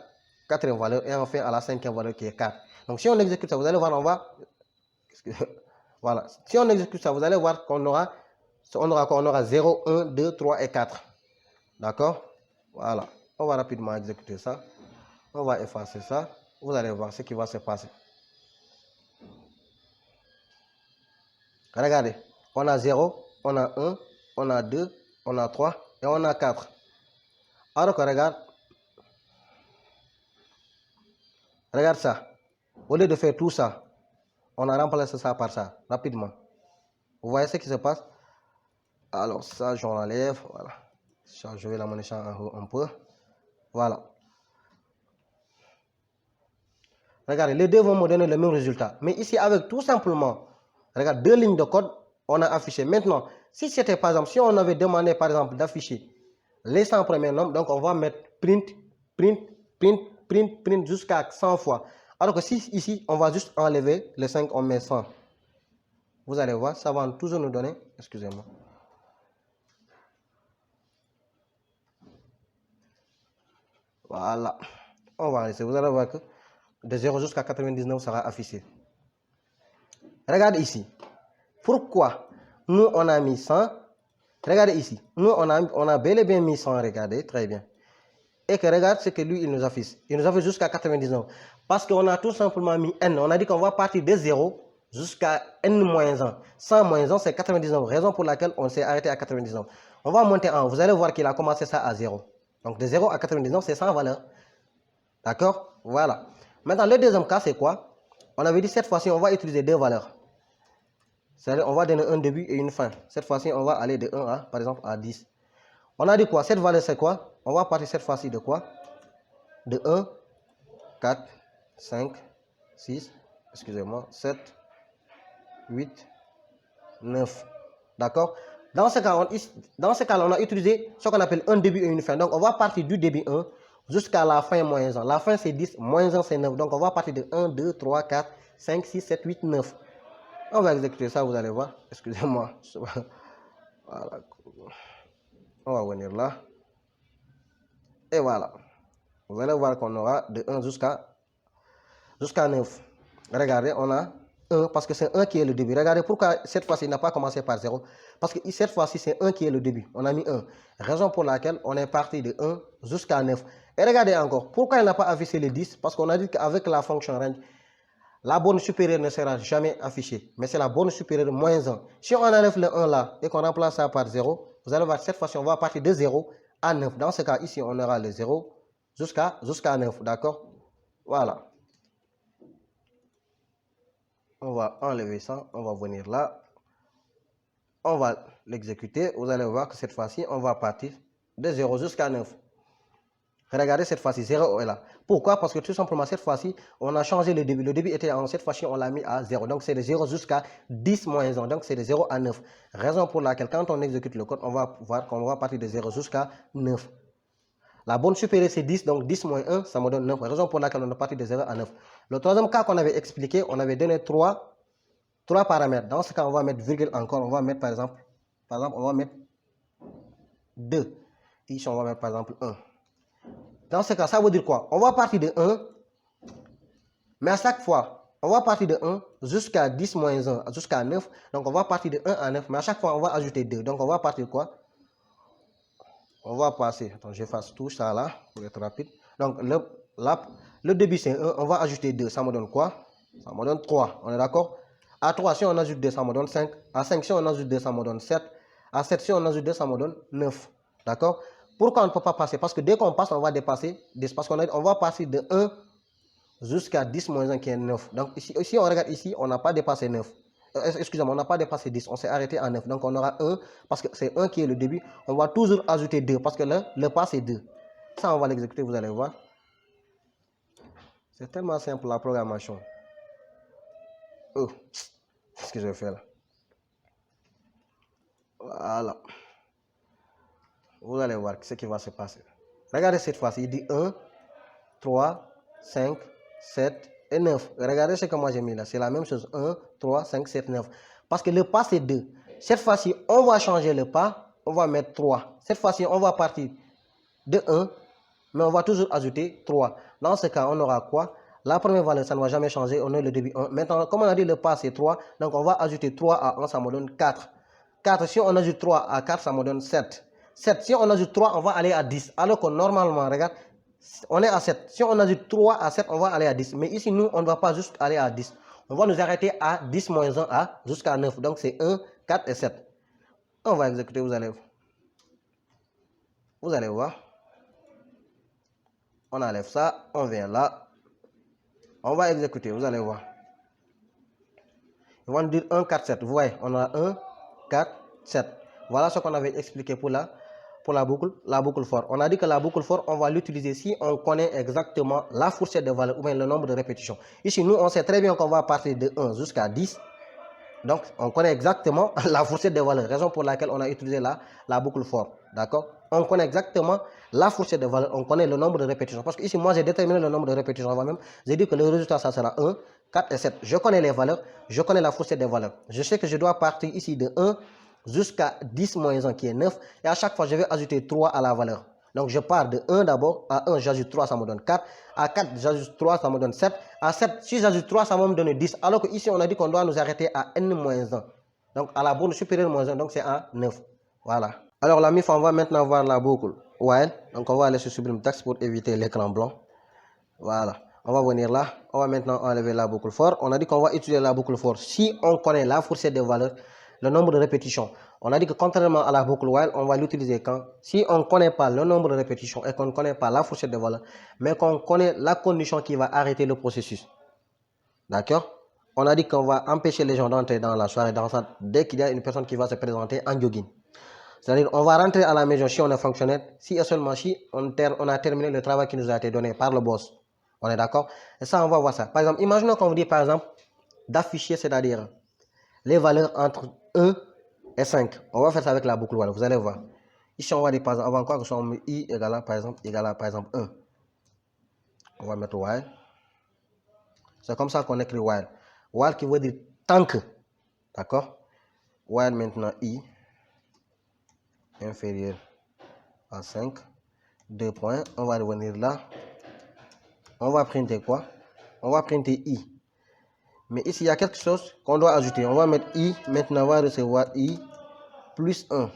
quatrième valeur. Et enfin à la cinquième valeur qui est 4. Donc si on exécute ça, vous allez voir, voilà. Si on exécute ça, vous allez voir qu'on aura 0, 1, 2, 3 et 4. D'accord? Voilà. On va rapidement exécuter ça. On va effacer ça. Vous allez voir ce qui va se passer. Regardez, on a 0, on a 1, on a 2, on a 3 et on a 4. Alors que regarde ça. Au lieu de faire tout ça, on a remplacé ça par ça, rapidement. Vous voyez ce qui se passe? Alors ça, j'en enlève, voilà. Je vais la monnaie en haut un peu. Voilà. Regardez, les deux vont me donner le même résultat. Mais ici, avec tout simplement, regarde, 2 lignes de code, on a affiché. Maintenant, si c'était par exemple, si on avait demandé par exemple d'afficher les 100 premiers nombres, donc on va mettre print jusqu'à 100 fois. Alors que si ici, on va juste enlever les 5, on met 100. Vous allez voir, ça va toujours nous donner, excusez-moi. Voilà. On va laisser, vous allez voir que de 0 jusqu'à 99 sera affiché. Regardez ici. Pourquoi nous on a mis 100? Regardez ici. Nous on a bel et bien mis 100, regardez, très bien. Et que regarde ce que lui il nous affiche. Il nous affiche jusqu'à 99. Parce qu'on a tout simplement mis n. On a dit qu'on va partir de 0 jusqu'à n-1. 100 moins 1, c'est 99. Raison pour laquelle on s'est arrêté à 99. On va monter en haut. Vous allez voir qu'il a commencé ça à 0. Donc de 0 à 99, c'est 100 valeurs. D'accord? Voilà. Maintenant, le deuxième cas, c'est quoi? On avait dit cette fois-ci, on va utiliser deux valeurs. C'est-à-dire, on va donner un début et une fin. Cette fois-ci, on va aller de 1 à, par exemple, à 10. On a dit quoi? Cette valeur, c'est quoi? On va partir cette fois-ci de quoi? De 1, 4, 5, 6, excusez-moi, 7, 8, 9. D'accord? Dans ce cas-là, on a utilisé ce qu'on appelle un début et une fin. Donc, on va partir du début 1 jusqu'à la fin moins 1. La fin, c'est 10, moins 1, c'est 9. Donc, on va partir de 1, 2, 3, 4, 5, 6, 7, 8, 9. On va exécuter ça, vous allez voir. Excusez-moi. Voilà. On va venir là. Et voilà. Vous allez voir qu'on aura de 1 jusqu'à 9. Regardez, on a 1 parce que c'est 1 qui est le début. Regardez pourquoi cette fois-ci il n'a pas commencé par 0. Parce que cette fois-ci c'est 1 qui est le début. On a mis 1. Raison pour laquelle on est parti de 1 jusqu'à 9. Et regardez encore, pourquoi il n'a pas affiché le 10? Parce qu'on a dit qu'avec la fonction range, la borne supérieure ne sera jamais affichée. Mais c'est la borne supérieure moins 1. Si on enlève le 1 là et qu'on remplace ça par 0, vous allez voir cette fois-ci on va partir de 0 à 9. Dans ce cas ici on aura le 0 jusqu'à 9. D'accord? Voilà. On va enlever ça, on va venir là, on va l'exécuter. Vous allez voir que cette fois-ci, on va partir de 0 jusqu'à 9. Regardez cette fois-ci, 0 est là. Pourquoi? Parce que tout simplement, cette fois-ci, on a changé le début. Le début était en cette fois-ci, on l'a mis à 0. Donc, c'est de 0 jusqu'à 10 moins 1. Donc, c'est de 0 à 9. Raison pour laquelle, quand on exécute le code, on va voir qu'on va partir de 0 jusqu'à 9. La borne supérieure, c'est 10, donc 10 moins 1, ça me donne 9. Raison pour laquelle on est parti de 0 à 9. Le troisième cas qu'on avait expliqué, on avait donné 3 paramètres. Dans ce cas, on va mettre virgule encore. On va mettre par exemple, on va mettre 2. Ici, on va mettre par exemple 1. Dans ce cas, ça veut dire quoi? On va partir de 1, mais à chaque fois, on va partir de 1 jusqu'à 10 moins 1, jusqu'à 9. Donc, on va partir de 1 à 9, mais à chaque fois, on va ajouter 2. Donc, on va partir quoi? On va passer, attends, je fasse tout ça là, pour être rapide. Donc, le début, c'est 1, on va ajouter 2. Ça me donne quoi? Ça me donne 3. On est d'accord? À 3, si on ajoute 2, ça me donne 5. À 5, si on ajoute 2, ça me donne 7. À 7, si on ajoute 2, ça me donne 9. D'accord? Pourquoi on ne peut pas passer? Parce que dès qu'on passe, on va dépasser 10. Parce qu'on va passer de 1 jusqu'à 10 moins 1 qui est 9. Donc ici on regarde ici, on n'a pas dépassé 9. Excusez-moi, on n'a pas dépassé 10. On s'est arrêté à 9. Donc on aura 1 parce que c'est 1 qui est le début. On va toujours ajouter 2 parce que le pas c'est 2. Ça, on va l'exécuter, vous allez voir. C'est tellement simple la programmation. Oh, c'est ce que je vais faire là. Voilà. Vous allez voir ce qui va se passer. Regardez cette fois-ci, il dit 1, 3, 5, 7 et 9. Regardez ce que moi j'ai mis là. C'est la même chose. 1, 3, 5, 7, 9. Parce que le pas c'est 2. Cette fois-ci, on va changer le pas. On va mettre 3. Cette fois-ci, on va partir de 1. Mais on va toujours ajouter 3. Dans ce cas, on aura quoi? La première valeur, ça ne va jamais changer. On a le début 1. Maintenant, comme on a dit le pas c'est 3. Donc on va ajouter 3 à 1, ça me donne 4. 4, si on ajoute 3 à 4, ça me donne 7. 7, si on ajoute 3, on va aller à 10. Alors que normalement, regarde, on est à 7. Si on ajoute 3 à 7, on va aller à 10. Mais ici, nous, on ne va pas juste aller à 10. On va nous arrêter à 10 moins 1 à jusqu'à 9. Donc, c'est 1, 4 et 7. On va exécuter, vous allez voir. On enlève ça, on vient là. On va exécuter, vous allez voir. Ils vont nous dire 1, 4, 7. Vous voyez, on a 1, 4, 7. Voilà ce qu'on avait expliqué pour la boucle for. On a dit que la boucle for, on va l'utiliser si on connaît exactement la fourchette de valeurs ou bien le nombre de répétitions. Ici, nous, on sait très bien qu'on va partir de 1 jusqu'à 10. Donc, on connaît exactement la fourchette de valeurs. Raison pour laquelle on a utilisé la boucle for. D'accord? On connaît exactement la fourchette de valeurs. On connaît le nombre de répétitions. Parce que ici, moi, j'ai déterminé le nombre de répétitions avant même. J'ai dit que le résultat, ça sera 1, 4 et 7. Je connais les valeurs. Je connais la fourchette des valeurs. Je sais que je dois partir ici de 1 jusqu'à 10 moins 1 qui est 9. Et à chaque fois, je vais ajouter 3 à la valeur. Donc, je pars de 1 d'abord. À 1, j'ajoute 3, ça me donne 4. À 4, j'ajoute 3, ça me donne 7. À 7, si j'ajoute 3, ça va me donner 10. Alors qu'ici, on a dit qu'on doit nous arrêter à n-1. Donc, à la borne supérieure moins 1, donc c'est à 9. Voilà. Alors, la MIF, on va maintenant voir la boucle while. Donc, on va aller sur Sublime Text pour éviter l'écran blanc. Voilà. On va venir là. On va maintenant enlever la boucle for. On a dit qu'on va utiliser la boucle for si on connaît la fourchette de valeurs, le nombre de répétitions. On a dit que contrairement à la boucle while, on va l'utiliser quand si on ne connaît pas le nombre de répétitions et qu'on ne connaît pas la fourchette de valeur, mais qu'on connaît la condition qui va arrêter le processus. D'accord? On a dit qu'on va empêcher les gens d'entrer dans la soirée dansante dès qu'il y a une personne qui va se présenter en jogging. C'est-à-dire on va rentrer à la maison si on est fonctionnaire, si et seulement si on a terminé le travail qui nous a été donné par le boss. On est d'accord? Et ça, on va voir ça. Par exemple, imaginons qu'on vous dit par exemple d'afficher, c'est-à-dire les valeurs entre 1 et 5. On va faire ça avec la boucle while, vous allez voir. Ici, on va dire par exemple, on va encore que ce soit i égale à par exemple 1. On va mettre while. C'est comme ça qu'on écrit while. While qui veut dire tant que. D'accord? While maintenant i inférieur à 5. 2 points. On va revenir là. On va printer quoi? On va printer i. Mais ici, il y a quelque chose qu'on doit ajouter. On va mettre i. Maintenant, on va recevoir i plus 1.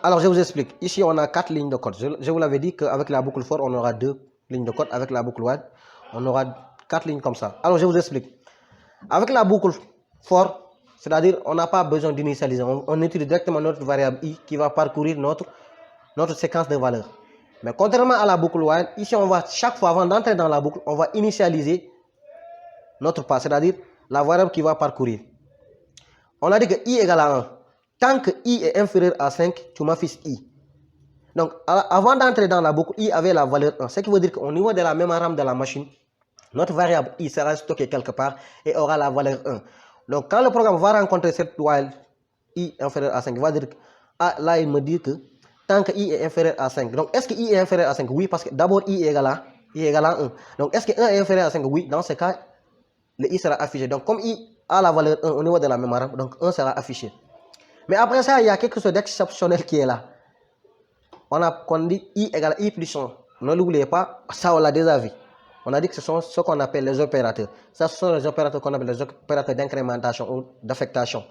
Alors, je vous explique. Ici, on a 4 lignes de code. Je vous l'avais dit qu'avec la boucle for, on aura 2 lignes de code. Avec la boucle while, on aura 4 lignes comme ça. Alors, je vous explique. Avec la boucle for, c'est-à-dire, on n'a pas besoin d'initialiser. On utilise directement notre variable i qui va parcourir notre séquence de valeurs. Mais contrairement à la boucle while, ici, on va chaque fois, avant d'entrer dans la boucle, on va initialiser notre pas, c'est-à-dire la variable qui va parcourir. On a dit que i égale à 1. Tant que i est inférieur à 5, tu m'affiches i. Donc, avant d'entrer dans la boucle, i avait la valeur 1. Ce qui veut dire qu'au niveau de la mémoire RAM de la machine, notre variable i sera stockée quelque part et aura la valeur 1. Donc, quand le programme va rencontrer cette while i inférieur à 5, il va dire que, ah, là, il me dit que tant que i est inférieur à 5. Donc, est-ce que i est inférieur à 5? Oui, parce que d'abord, i est égal à 1. Donc, est-ce que 1 est inférieur à 5? Oui, dans ce cas, le i sera affiché. Donc, comme i a la valeur 1 au niveau de la mémoire RAM, donc 1 sera affiché. Mais après ça, il y a quelque chose d'exceptionnel qui est là. On dit i égale i plus 1. Ne l'oubliez pas, ça on l'a déjà vu. On a dit que ce sont ce qu'on appelle les opérateurs. Ça, ce sont les opérateurs qu'on appelle les opérateurs d'incrémentation ou d'affectation.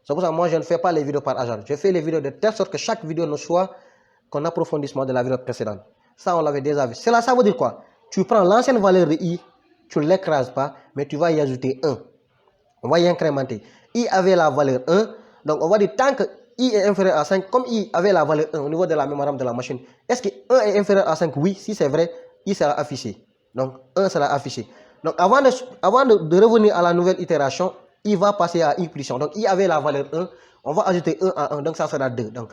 C'est pour ça que moi, je ne fais pas les vidéos par hasard. Je fais les vidéos de telle sorte que chaque vidéo ne soit qu'un approfondissement de la vidéo précédente. Ça, on l'avait déjà vu. Cela, ça veut dire quoi? Tu prends l'ancienne valeur de i, tu ne l'écrases pas, mais tu vas y ajouter 1. On va y incrémenter. I avait la valeur 1. Donc, on va dire tant que i est inférieur à 5, comme i avait la valeur 1 au niveau de la mémoire RAM de la machine, est-ce que 1 est inférieur à 5? Oui, si c'est vrai, i sera affiché. Donc, 1 sera affiché. Donc, avant de revenir à la nouvelle itération, i va passer à i plus 1. Donc, i avait la valeur 1, on va ajouter 1 à 1, donc ça sera 2. Donc,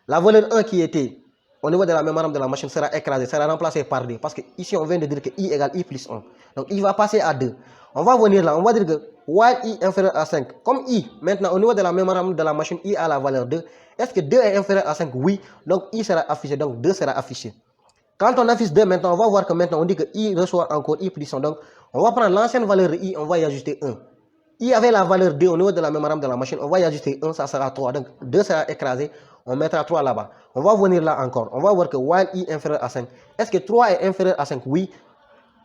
la valeur 1 qui était au niveau de la mémoire RAM de la machine sera écrasée, sera remplacée par 2. Parce que ici, on vient de dire que i égale i plus 1. Donc, i va passer à 2. On va venir là, on va dire que while i inférieur à 5, comme i, maintenant au niveau de la mémoire RAM de la machine, i a la valeur 2. Est-ce que 2 est inférieur à 5? Oui. Donc, i sera affiché, donc 2 sera affiché. Quand on affiche 2, maintenant, on va voir que maintenant, on dit que i reçoit encore i plus 1. Donc, on va prendre l'ancienne valeur de i, on va y ajouter 1. I avait la valeur 2 au niveau de la mémoire RAM de la machine, on va y ajouter 1, ça sera 3. Donc, 2 sera écrasé, on mettra 3 là-bas. On va venir là encore, on va voir que while i inférieur à 5. Est-ce que 3 est inférieur à 5? Oui.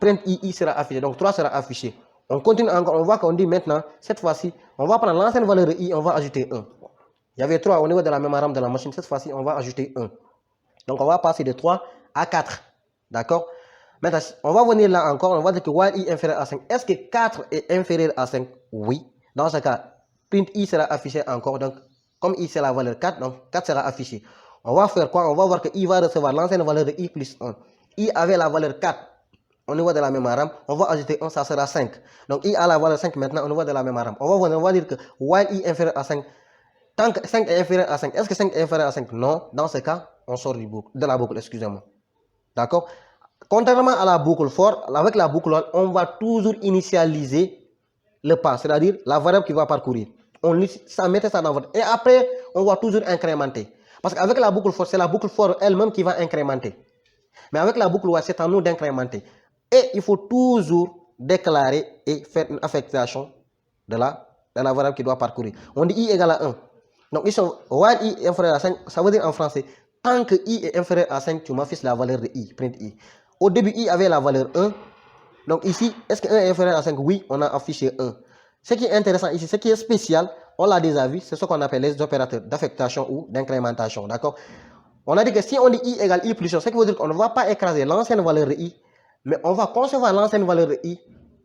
Print i sera affiché, donc 3 sera affiché. On continue encore, on voit qu'on dit maintenant, cette fois-ci, on va prendre l'ancienne valeur de i, on va ajouter 1. Il y avait 3 au niveau de la mémoire RAM de la machine, cette fois-ci, on va ajouter 1. Donc, on va passer de 3 à 4. D'accord? Maintenant, on va venir là encore, on va dire que while i inférieur à 5. Est-ce que 4 est inférieur à 5? Oui. Dans ce cas, print i sera affiché encore. Donc, comme i c'est la valeur 4, donc 4 sera affiché. On va faire quoi? On va voir que i va recevoir l'ancienne valeur de i plus 1. I avait la valeur 4 au niveau de la mémoire RAM. On va ajouter 1, ça sera 5. Donc, i a la valeur 5 maintenant au niveau de la mémoire RAM. On va dire que while i inférieur à 5, tant que 5 est inférieur à 5, est-ce que 5 est inférieur à 5? Non. Dans ce cas, on sort de la boucle, excusez-moi. D'accord? Contrairement à la boucle for, avec la boucle while, on va toujours initialiser le pas, c'est-à-dire la variable qui va parcourir. Ça mettait ça dans votre... Et après, on va toujours incrémenter. Parce qu'avec la boucle for, c'est la boucle for elle-même qui va incrémenter. Mais avec la boucle while, c'est à nous d'incrémenter. Et il faut toujours déclarer et faire une affectation de la variable qui doit parcourir. On dit i égale à 1. Donc ici, while i est inférieur à 5, ça veut dire en français, tant que i est inférieur à 5, tu m'affiches la valeur de i, print i. Au début, i avait la valeur 1. Donc ici, est-ce que 1 est inférieur à 5? Oui, on a affiché 1. Ce qui est intéressant ici, ce qui est spécial, on l'a déjà vu, c'est ce qu'on appelle les opérateurs d'affectation ou d'incrémentation. D'accord? On a dit que si on dit i égale i plus 1, ce qui veut dire qu'on ne va pas écraser l'ancienne valeur de i, mais on va concevoir l'ancienne valeur de i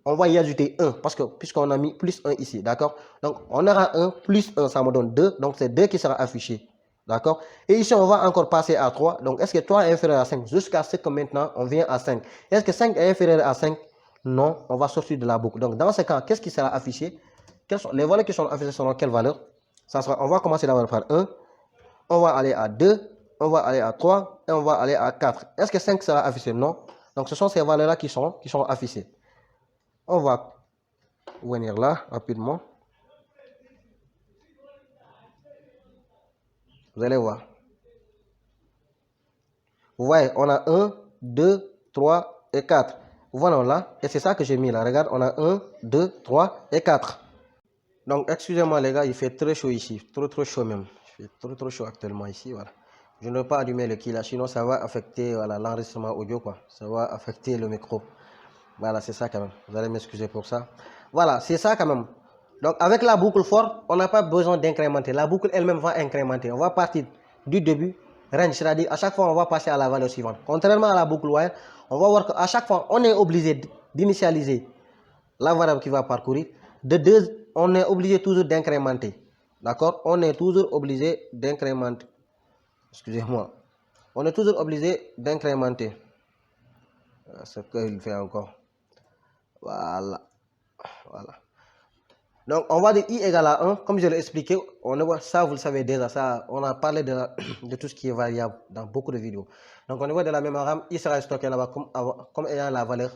on va y ajouter 1 parce que puisqu'on a mis plus 1 ici, d'accord? Donc, on aura 1 plus 1, ça me donne 2. Donc, c'est 2 qui sera affiché, d'accord? Et ici, on va encore passer à 3. Donc, est-ce que 3 est inférieur à 5? Jusqu'à ce que maintenant, on vient à 5. Est-ce que 5 est inférieur à 5? Non, on va sortir de la boucle. Donc, dans ce cas, qu'est-ce qui sera affiché? Les valeurs qui sont affichées seront quelles valeurs? Ça sera, on va commencer d'abord par 1. On va aller à 2. On va aller à 3. Et on va aller à 4. Est-ce que 5 sera affiché? Non. Donc, ce sont ces valeurs-là qui sont affichées. On va venir là rapidement. Vous allez voir. Vous voyez, on a 1, 2, 3 et 4. Voilà là. Et c'est ça que j'ai mis là. Regarde, on a 1, 2, 3 et 4. Donc, excusez-moi les gars, il fait très chaud ici. Trop chaud même. Il fait trop chaud actuellement ici. Voilà. Je ne veux pas allumer le kill là, sinon ça va affecter voilà, l'enregistrement audio, quoi. Ça va affecter le micro. Voilà, c'est ça quand même. Vous allez m'excuser pour ça. Voilà, c'est ça quand même. Donc, avec la boucle forte, on n'a pas besoin d'incrémenter. La boucle elle-même va incrémenter. On va partir du début, range, c'est-à-dire à chaque fois, on va passer à la valeur suivante. Contrairement à la boucle wire, on va voir qu'à chaque fois, on est obligé d'initialiser la variable qui va parcourir. De deux, on est obligé toujours d'incrémenter. D'accord? On est toujours obligé d'incrémenter. Excusez-moi. On est toujours obligé d'incrémenter. Ce qu'il fait encore. Voilà. Voilà. Donc, on va dire i égale à 1. Comme je l'ai expliqué, ça, vous le savez déjà. Ça, on a parlé de tout ce qui est variable dans beaucoup de vidéos. Donc, au niveau de la mémoire RAM, i sera stocké là-bas comme ayant la valeur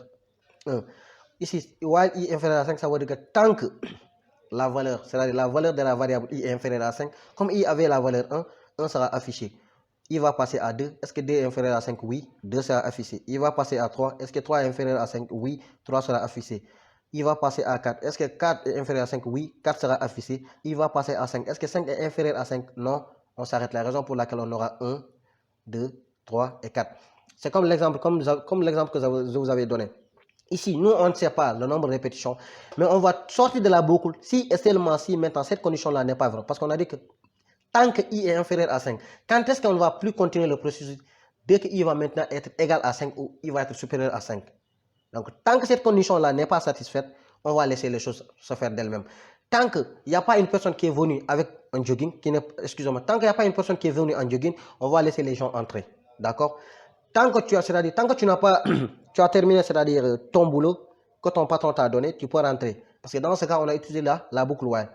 1. Ici, while i inférieur à 5, ça veut dire que tant que la valeur, c'est-à-dire la valeur de la variable i est inférieure à 5, comme i avait la valeur 1, 1 sera affiché. I va passer à 2. Est-ce que 2 est inférieur à 5? Oui, 2 sera affiché. Il va passer à 3. Est-ce que 3 est inférieur à 5? Oui, 3 sera affiché. Il va passer à 4. Est-ce que 4 est inférieur à 5? Oui, 4 sera affiché. Il va passer à 5. Est-ce que 5 est inférieur à 5? Non, on s'arrête. La raison pour laquelle on aura 1, 2, 3 et 4. C'est comme l'exemple que je vous avais donné. Ici, nous, on ne sait pas le nombre de répétitions, mais on va sortir de la boucle si et seulement si maintenant cette condition-là n'est pas vraie. Parce qu'on a dit que tant que i est inférieur à 5, quand est-ce qu'on ne va plus continuer le processus? Dès que i va maintenant être égal à 5 ou i va être supérieur à 5. Donc, tant que cette condition-là n'est pas satisfaite, on va laisser les choses se faire d'elles-mêmes. Tant qu'il n'y a pas une personne qui est venue avec un jogging, tant qu'il n'y a pas une personne qui est venue en jogging, on va laisser les gens entrer. D'accord? Tant que tu n'as pas, tu as terminé, c'est-à-dire ton boulot que ton patron t'a donné, tu peux rentrer. Parce que dans ce cas, on a utilisé la boucle while.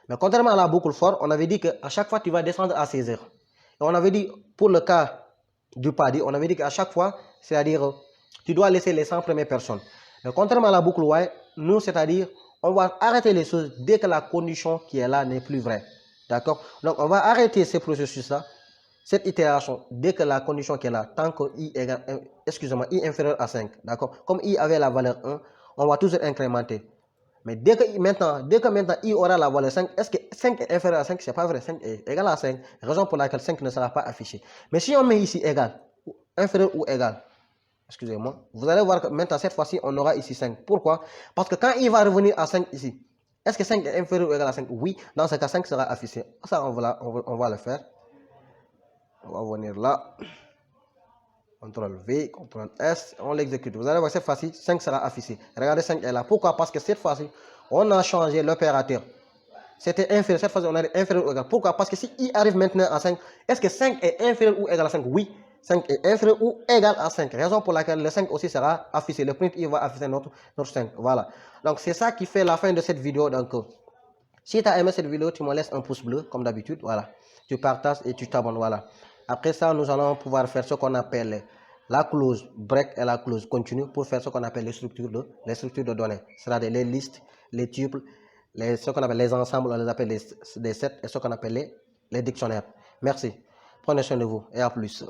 Mais contrairement à la boucle for, on avait dit qu'à chaque fois, tu vas descendre à 16 heures. Et on avait dit, pour le cas du paddy, on avait dit qu'à chaque fois, c'est-à-dire, tu dois laisser les 100 premières personnes. Mais contrairement à la boucle while, nous, c'est-à-dire, on va arrêter les choses dès que la condition qui est là n'est plus vraie. D'accord? Donc, on va arrêter ce processus-là, cette itération, dès que la condition qui est là, tant que i égale, i inférieur à 5. D'accord? Comme i avait la valeur 1, on va toujours incrémenter. Mais dès que maintenant i aura la valeur 5, est-ce que 5 est inférieur à 5? Ce n'est pas vrai. 5 est égal à 5. Raison pour laquelle 5 ne sera pas affiché. Mais si on met ici égal, inférieur ou égal, excusez-moi, vous allez voir que maintenant, cette fois-ci, on aura ici 5. Pourquoi? Parce que quand il va revenir à 5 ici, est-ce que 5 est inférieur ou égal à 5? Oui. Dans ce cas, 5 sera affiché. Ça, on va le faire. On va venir là. CTRL V, CTRL S, on l'exécute. Vous allez voir cette fois-ci, 5 sera affiché. Regardez, 5 est là. Pourquoi? Parce que cette fois-ci, on a changé l'opérateur. C'était inférieur. Cette fois-ci, on a inférieur ou égal. Pourquoi? Parce que si i arrive maintenant à 5, est-ce que 5 est inférieur ou égal à 5? Oui. 5 est inférieur ou égal à 5. Raison pour laquelle le 5 aussi sera affiché. Le print, il va afficher notre 5. Voilà. Donc, c'est ça qui fait la fin de cette vidéo. Donc, si tu as aimé cette vidéo, tu me laisses un pouce bleu, comme d'habitude. Voilà. Tu partages et tu t'abonnes. Voilà. Après ça, nous allons pouvoir faire ce qu'on appelle la clause break et la clause continue pour faire ce qu'on appelle les structures de données. C'est-à-dire les listes, les tuples, ce qu'on appelle les ensembles, on les appelle les sets et ce qu'on appelle les dictionnaires. Merci. Prenez soin de vous et à plus.